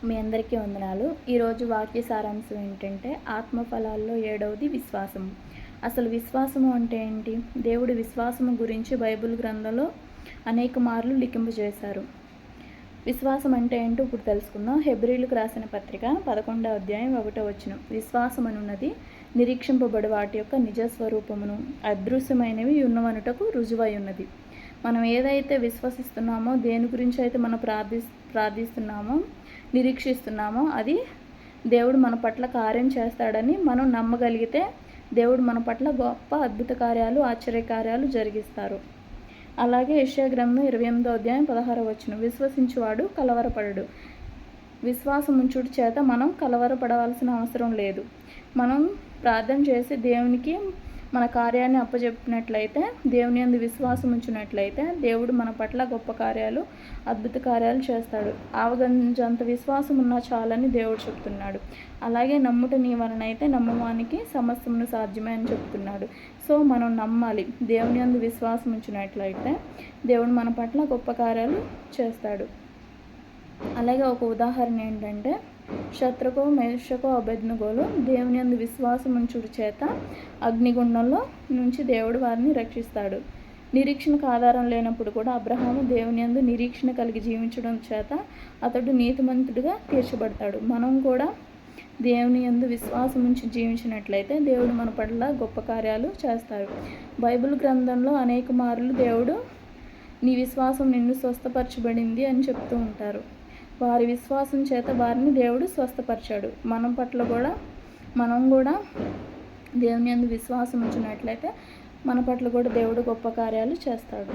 మీ అందరికీ వందనాలు. ఈరోజు వాక్య సారాంశం ఏంటంటే ఆత్మఫలాల్లో 7వది విశ్వాసము. అసలు విశ్వాసము అంటే ఏంటి? దేవుడి విశ్వాసము గురించి బైబిల్ గ్రంథంలో అనేక మార్లు లిఖింపజేశారు. విశ్వాసం అంటే ఏంటో ఇప్పుడు తెలుసుకుందాం. హెబ్రీయులకు రాసిన పత్రిక 11వ అధ్యాయం 1వ వచనం. విశ్వాసం అనున్నది నిరీక్షింపబడి వాటి యొక్క నిజస్వరూపమును అదృశ్యమైనవి ఉన్నవనుటకు రుజువై ఉన్నది. మనం ఏదైతే విశ్వసిస్తున్నామో, దేని గురించి అయితే మనం ప్రార్థిస్తున్నామో, నిరీక్షిస్తున్నామో అది దేవుడు మన పట్ల కార్యం చేస్తాడని మనం నమ్మగలిగితే దేవుడు మన పట్ల గొప్ప అద్భుత కార్యాలు, ఆశ్చర్యకార్యాలు జరిగిస్తారు. అలాగే యెషయా గ్రంథం 28వ అధ్యాయం 16వ వచనం. విశ్వసించువాడు కలవరపడడు. విశ్వాసం ఉంచుట చేత మనం కలవరపడవలసిన అవసరం లేదు. మనం ప్రార్థన చేసి దేవునికి మన కార్యాన్ని అప్పచెప్పినట్లయితే, దేవుని యందు విశ్వాసం ఉంచినట్లయితే దేవుడు మన పట్ల గొప్ప కార్యాలు, అద్భుత కార్యాలు చేస్తాడు. ఆవగంజంత విశ్వాసం ఉన్నా చాలని దేవుడు చెప్తున్నాడు. అలాగే నమ్ముట నీ వలనైతే నమ్మవానికి సమస్తమును సాధ్యమే అని చెప్తున్నాడు. సో మనం నమ్మాలి. దేవుని యందు విశ్వాసం ఉంచినట్లయితే దేవుడు మన పట్ల గొప్ప కార్యాలు చేస్తాడు. అలాగే ఒక ఉదాహరణ ఏంటంటే, శత్రుకో, మేషకో, అబేద్నెగోలు దేవుని యందు విశ్వాసం ఉంచుట చేత అగ్నిగుండంలో నుంచి దేవుడు వారిని రక్షిస్తాడు. నిరీక్షణకు ఆధారం లేనప్పుడు కూడా అబ్రహాము దేవుని యందు నిరీక్షణ కలిగి జీవించడం చేత అతడు నీతిమంతుడిగా తీర్చబడతాడు. మనం కూడా దేవుని యందు విశ్వాసం ఉంచి జీవించినట్లయితే దేవుడు మన పట్ల గొప్ప కార్యాలు చేస్తారు. బైబిల్ గ్రంథంలో అనేక మార్లు దేవుడు నీ విశ్వాసం నిన్ను స్వస్థపరచబడింది అని చెప్తూ ఉంటారు. వారి విశ్వాసం చేత వారిని దేవుడు స్వస్థపరిచాడు. మనం కూడా దేవుని యందు విశ్వాసం ఉంచినట్లయితే మన పట్ల కూడా దేవుడు గొప్ప కార్యాలు చేస్తాడు.